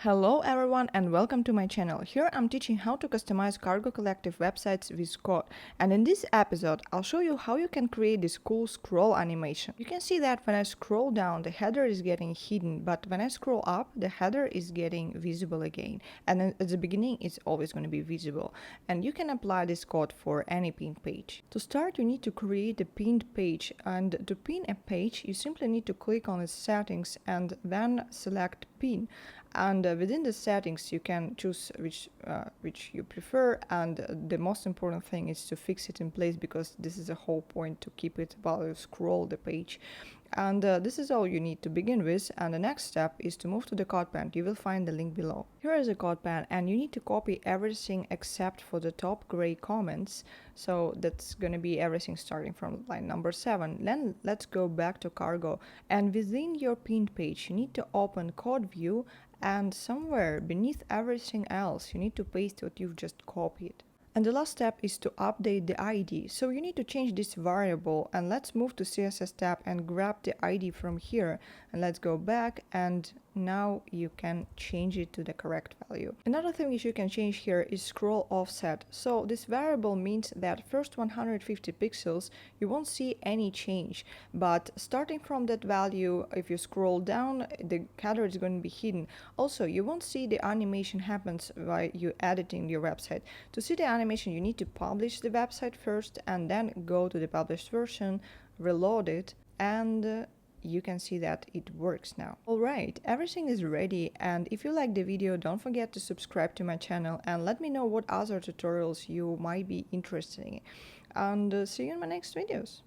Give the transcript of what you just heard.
Hello everyone and welcome to my channel. Here I'm teaching how to customize cargo collective websites with code. And in this episode, I'll show you how you can create this cool scroll animation. You can see that when I scroll down, the header is getting hidden, but when I scroll up, the header is getting visible again. And then at the beginning, it's always going to be visible. And you can apply this code for any pinned page. To start, you need to create a pinned page. And to pin a page, you simply need to click on its settings and then select pin. And within the settings you can choose which you prefer, and the most important thing is to fix it in place, because this is the whole point, to keep it while you scroll the page. And this is all you need to begin with, and the next step is to move to the code pen. You will find the link below. Here is a code pen, and you need to copy everything except for the top gray comments. So that's going to be everything starting from line number 7. Then let's go back to cargo, and within your pinned page you need to open code view, and somewhere beneath everything else you need to paste what you've just copied. And the last step is to update the ID. So you need to change this variable, and let's move to CSS tab and grab the ID from here, and let's go back, and now you can change it to the correct value. Another thing you can change here is scroll offset. So this variable means that first 150 pixels you won't see any change, but starting from that value, if you scroll down, the header is going to be hidden. Also, you won't see the animation happens while you editing your website. To see the animation, you need to publish the website first and then go to the published version, reload it, and you can see that it works now. Alright, everything is ready, and if you like the video, don't forget to subscribe to my channel and let me know what other tutorials you might be interested in. And see you in my next videos.